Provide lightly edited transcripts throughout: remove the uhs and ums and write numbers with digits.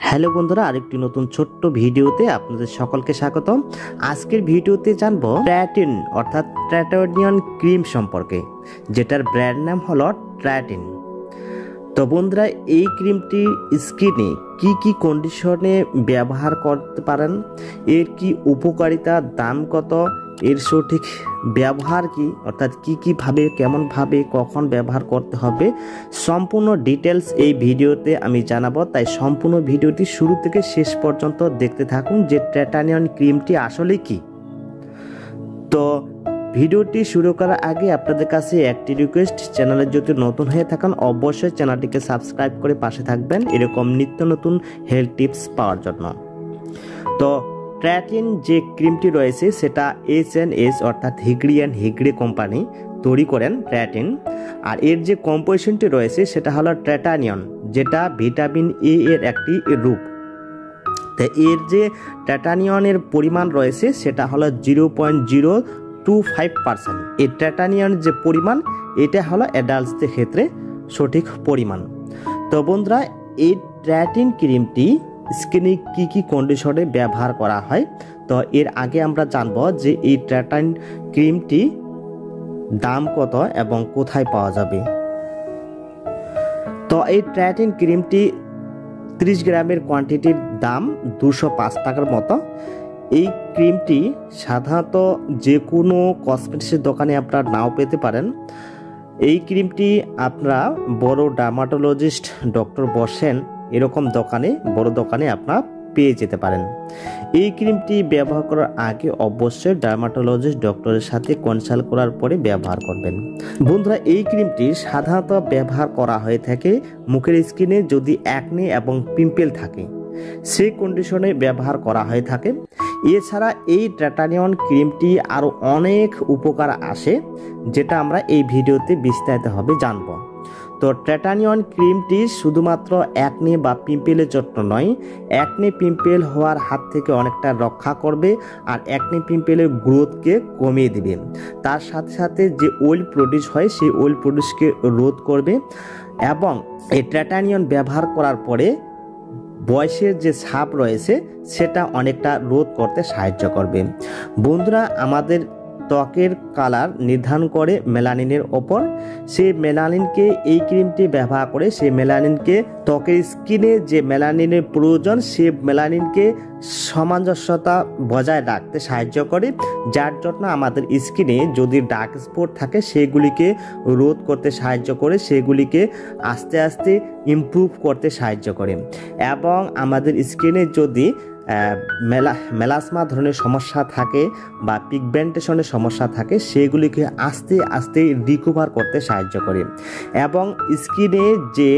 Hello বন্ধুরা, আরেকটি নতুন ছোট্ট ভিডিওতে আপনাদের সকলকে স্বাগতম। আজকের ভিডিওতে জানবো ট্র্যাটিন অর্থাৎ ট্র্যাটোনিয়ন ক্রিম সম্পর্কে, যেটার ব্র্যান্ড নাম হলো ট্র্যাটিন। তো বন্ধুরা, এই ক্রিমটি স্কিনে কি কন্ডিশনে ব্যবহার করতে পারেন, এর কি উপকারিতা, দাম কত, এর সঠিক ব্যবহার কি, অর্থাৎ কিভাবে, কেমনভাবে, কখন ব্যবহার করতে হবে, সম্পূর্ণ ডিটেলস এই ভিডিওতে আমি জানাবো। তাই সম্পূর্ণ ভিডিওটি শুরু থেকে শেষ পর্যন্ত দেখতে থাকুন যে ট্র্যাটোনিয়ন ক্রিমটি আসলে কি। তো ভিডিওটি শুরু করার আগে আপনাদের কাছে একটি রিকোয়েস্ট, চ্যানেলে যদি নতুন হয়ে থাকেন অবশ্যই চ্যানেলটিকে সাবস্ক্রাইব করে পাশে থাকবেন এরকম নিত্য নতুন হেলথ টিপস পাওয়ার জন্য। তো ট্র্যাটিন যে ক্রিমটি রয়েছে সেটা H&S অর্থাৎ হিগড়ে কোম্পানি তৈরি করেন ট্র্যাটিন। আর এর যে কম্পোজিশনটি রয়েছে সেটা হলো ট্র্যাটোনিয়ন, যেটা ভিটামিন এ এর একটি রূপ। তো এর যে ট্র্যাটোনিয়নের পরিমাণ রয়েছে সেটা হলো 0.025%। এই ট্র্যাটোনিয়ন যে পরিমাণ, এটা হলো অ্যাডাল্টসদের ক্ষেত্রে সঠিক পরিমাণ। তো বন্ধুরা, এই ট্র্যাটিন ক্রিমটি স্কিনে কি কন্ডিশনে ব্যবহার করা হয়। তো এর আগে আমরা জানবো যে এই ট্র্যাটিন ক্রিমটি দাম কত এবং কোথায় পাওয়া যাবে। তো এই ট্র্যাটিন ক্রিমটি 30 গ্রামের কোয়ান্টিটির দাম 205 টাকার মতো। এই ক্রিমটি সাধারণত যে কোনো কসমেটিক্সের দোকানে আপনারা নাও পেতে পারেন। এই ক্রিমটি আপনারা বড় ডার্মাটোলজিস্ট ডক্টর বসেন এরকম দোকানে, বড় দোকানে আপনারা পেয়ে যেতে পারেন। এই ক্রিমটি ব্যবহার করার আগে অবশ্যই ডার্মাটোলজিস্ট ডক্টরের সাথে কনসাল্ট করার পরে ব্যবহার করবেন। বন্ধুরা, এই ক্রিমটি সাধারণত ব্যবহার করা হয়ে থাকে মুখের স্কিনে যদি অ্যাকনে এবং পিম্পল থাকে সেই কন্ডিশনে ব্যবহার করা হয়ে থাকে। এছাড়া এই ট্র্যাটোনিয়ন ক্রিমটি আরও অনেক উপকার আসে, যেটা আমরা এই ভিডিওতে বিস্তারিতভাবে জানব। তো ট্র্যাটোনিয়ন ক্রিমটি শুধুমাত্র অ্যাকনে বা পিম্পলের জন্য নয়, অ্যাকনে পিম্পল হওয়ার হাত থেকে অনেকটা রক্ষা করবে আর অ্যাকনে পিম্পলের গ্রোথকে কমিয়ে দেবে। তার সাথে সাথে যে অয়েল প্রডিউস হয় সেই অয়েল প্রডিউসকে রোধ করবে এবং এই ট্র্যাটোনিয়ন ব্যবহার করার পরে বয়সের যে ছাপ রয়েছে সেটা অনেকটা রোধ করতে সাহায্য করবে। বন্ধুরা, আমাদের ত্বকের কালার নির্ধারণ করে মেলানিনের ওপর। সেই মেলানিনকে এই ক্রিমটি ব্যবহার করে সেই মেলানিনকে ত্বকের স্কিনে যে মেলানিনের প্রয়োজন সে মেলানিনকে সামঞ্জস্যতা বজায় রাখতে সাহায্য করে, যার জন্য আমাদের স্কিনে যদি ডার্ক স্পট থাকে সেগুলিকে রোধ করতে সাহায্য করে, সেগুলিকে আস্তে আস্তে ইমপ্রুভ করতে সাহায্য করে। এবং আমাদের স্কিনে যদি মেলাসমা ধরনের সমস্যা থাকে বা পিগমেন্টেশনের সমস্যা থাকে সেগুলিকে আস্তে আস্তে রিকভার করতে সাহায্য করে। এবং স্কিনে যে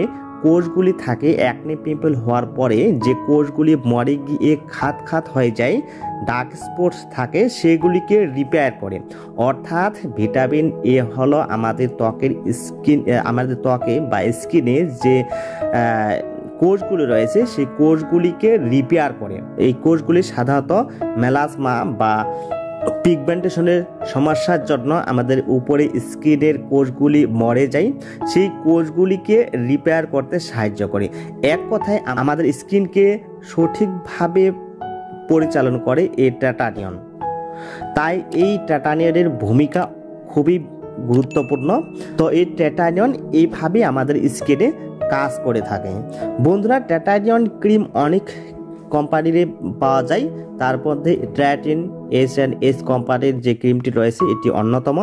কোষগুলি থাকে অ্যাকনে পিম্পল হওয়ার পরে যে কোষগুলি মরে গিয়ে খাত হয়ে যায়, ডার্ক স্পটস থাকে, সেগুলিকে রিপেয়ার করে। অর্থাৎ ভিটামিন এ হলো আমাদের ত্বকে বা স্কিনে যে কোষগুলি রয়েছে সেই কোষগুলিকে রিপেয়ার করে। এই কোষগুলি সাধারণত মেলাসমা বা পিগমেন্টেশনের সমস্যার জন্য আমাদের উপরে স্কিনের কোষগুলি মরে যায়, সেই কোষগুলিকে রিপেয়ার করতে সাহায্য করে। এক কথায় আমাদের স্কিনকে সঠিকভাবে পরিচালন করে এই ট্র্যাটোনিয়ন। তাই এই ট্র্যাটোনিয়নের ভূমিকা খুবই গুরুত্বপূর্ণ। তো এই ট্র্যাটোনিয়ন এইভাবে আমাদের স্কিনে কাজ করে থাকে। বন্ধুরা, ট্র্যাটোনিয়ন ক্রিম অনেক কোম্পানির পাওয়া যায়, তার মধ্যে ট্র্যাটিন H&S কোম্পানির যে ক্রিমটি রয়েছে এটি অন্যতম।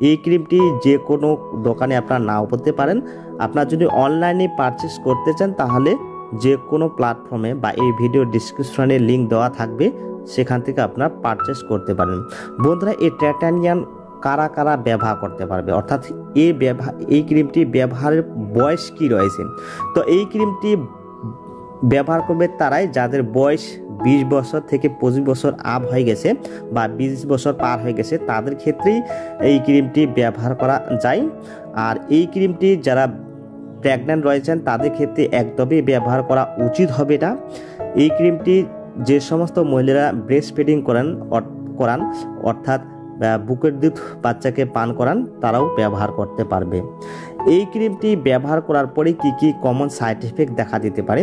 এই ক্রিমটি যে কোনো দোকানে আপনারা নাও পেতে পারেন। আপনারা যদি অনলাইনে পারচেস করতে চান তাহলে যে কোনো প্ল্যাটফর্মে বা এই ভিডিও ডিসক্রিপশনে লিঙ্ক দেওয়া থাকবে, সেখান থেকে আপনারা পারচেস করতে পারেন। বন্ধুরা, এই ট্র্যাটোনিয়ন কারা ব্যবহার করতে পারবে, অর্থাৎ এই ক্রিমটি ব্যবহারের বয়স কি রয়েছে। তো এই ক্রিমটি ব্যবহার করবে তারাই যাদের বয়স 20 বছর থেকে 25 বছর আপ হয়ে গেছে বা 20 বছর পার হয়ে গেছে, তাদের ক্ষেত্রেই এই ক্রিমটি ব্যবহার করা যায়। আর এই ক্রিমটি যারা প্রেগন্যান্ট রয়েছেন তাদের ক্ষেত্রে একদমই ব্যবহার করা উচিত হবে না। এই ক্রিমটি যে সমস্ত মহিলারা ব্রেস্ট ফিডিং করান অর্থাৎ বুকের দুধ বাচ্চাকে পান করান তারাও ব্যবহার করতে পারবে। এই ক্রিমটি ব্যবহার করার পরে কি কি কমন সাইড এফেক্ট দেখা দিতে পারে,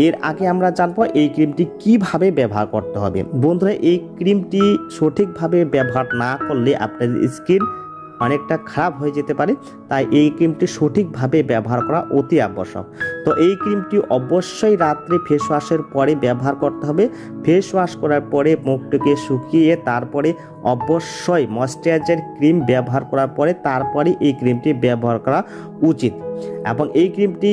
এর আগে আমরা জানবো এই ক্রিমটি কিভাবে ব্যবহার করতে হবে। বন্ধুরা, এই ক্রিমটি সঠিকভাবে ব্যবহার না করলে আপনার স্কিন অনেকটা খারাপ হয়ে যেতে পারে, তাই এই ক্রিমটি সঠিকভাবে ব্যবহার করা অতি আবশ্যক। তো এই ক্রিমটি অবশ্যই রাত্রে ফেস ওয়াশের পরে ব্যবহার করতে হবে। ফেস ওয়াশ করার পরে মুখটাকে শুকিয়ে তারপরে অবশ্যই ময়েশ্চারাইজার ক্রিম ব্যবহার করার পরে তারপরে এই ক্রিমটি ব্যবহার করা উচিত। এবং এই ক্রিমটি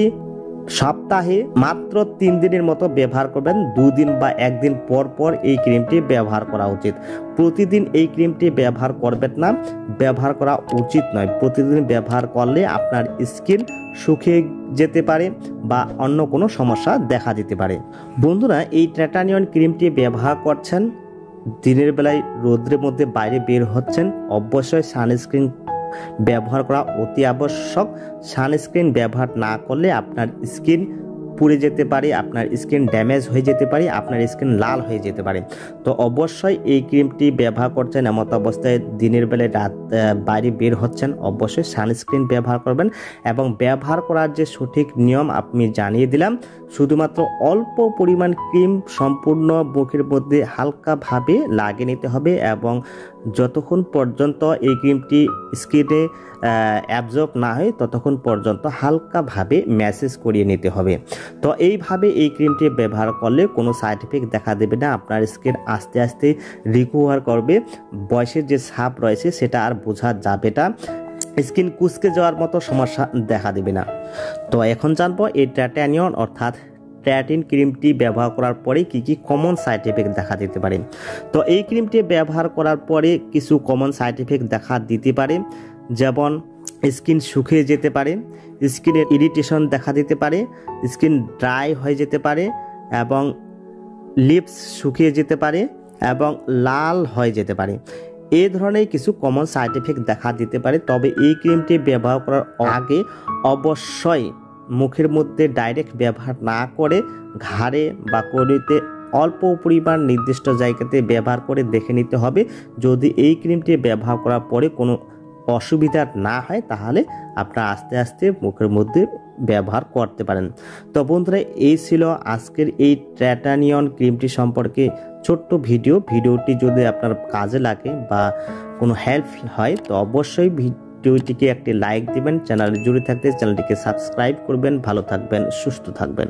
সপ্তাহে মাত্র 3 দিনের মতো ব্যবহার করবেন। 2 দিন বা 1 দিন পর পর এই ক্রিমটি ব্যবহার করা উচিত। প্রতিদিন এই ক্রিমটি ব্যবহার করবেন না, ব্যবহার করা উচিত নয়। প্রতিদিন ব্যবহার করলে আপনার স্কিন শুকিয়ে যেতে পারে বা অন্য কোনো সমস্যা দেখা দিতে পারে। বন্ধুরা, এই ট্রাটানিয়ন ক্রিমটি ব্যবহার করছেন, দিনের বেলায় রোদ্রের মধ্যে বাইরে বের হচ্ছেন, অবশ্যই সানস্ক্রিন ব্যবহার করা অতি আবশ্যক। সানস্ক্রিন ব্যবহার না করলে আপনার স্কিন পুড়ে যেতে পারে, আপনার স্কিন ড্যামেজ হয়ে যেতে পারে, আপনার স্কিন লাল হয়ে যেতে পারে। তো অবশ্যই এই ক্রিমটি ব্যবহার করছেন, এমত অবস্থায় দিনের বেলায় বাইরে বের হচ্ছেন, অবশ্যই সানস্ক্রিন ব্যবহার করবেন। এবং ব্যবহার করার যে সঠিক নিয়ম আমি জানিয়ে দিলাম। শুধুমাত্র অল্প পরিমাণ ক্রিম সম্পূর্ণ মুখের মধ্যে হালকাভাবে লাগিয়ে নিতে হবে এবং যতক্ষণ পর্যন্ত এই ক্রিমটি স্কিনে অ্যাবজর্ব না হয় ততক্ষণ পর্যন্ত হালকাভাবে ম্যাসেজ করিয়ে নিতে হবে। তো এইভাবে এই ক্রিমটি ব্যবহার করলে কোনো সাইড এফেক্ট দেখা দেবে না, আপনার স্কিন আস্তে আস্তে রিকভার করবে। বয়সের যে ছাপ রয়েছে সেটা আর বোঝা যাবে না, স্কিন কুচকে যাওয়ার মতো সমস্যা দেখা দেবে না। তো এখন জানবো এই ট্রাটানিয়ন অর্থাৎ ট্রাটিন ক্রিমটি ব্যবহার করার পরে কি কি কমন সাইড এফেক্ট দেখা দিতে পারে। তো এই ক্রিমটি ব্যবহার করার পরে কিছু কমন সাইড এফেক্ট দেখা দিতে পারে, যেমন স্কিন শুকিয়ে যেতে পারে, স্কিনের ইরিটেশন দেখা দিতে পারে, স্কিন ড্রাই হয়ে যেতে পারে এবং লিপস শুকিয়ে যেতে পারে এবং লাল হয়ে যেতে পারে। এই ধরনের কিছু কমন সাইড এফেক্ট দেখা দিতে পারে। তবে এই ক্রিমটি ব্যবহার করার আগে অবশ্যই মুখের মধ্যে ডাইরেক্ট ব্যবহার না করে ঘাড়ে বা কনুইতে অল্প পরিমাণ নির্দিষ্ট জায়গাতে ব্যবহার করে দেখে নিতে হবে। যদি এই ক্রিমটি ব্যবহার করার পরে কোনো অসুবিধা না হয় তাহলে আপনারা আস্তে আস্তে মুখের মধ্যে ব্যবহার করতে পারেন। তো বন্ধুরা, এই ছিল আজকের এই ট্রাটানিয়ন ক্রিমটি সম্পর্কে ছোট্ট ভিডিওটি যদি আপনার কাজে লাগে বা কোনো হেল্প হয় তো অবশ্যই ভিডিওটিকে একটি লাইক দিবেন। চ্যানেলে জুড়ে থাকতে চ্যানেলটিকে সাবস্ক্রাইব করবেন। ভালো থাকবেন, সুস্থ থাকবেন।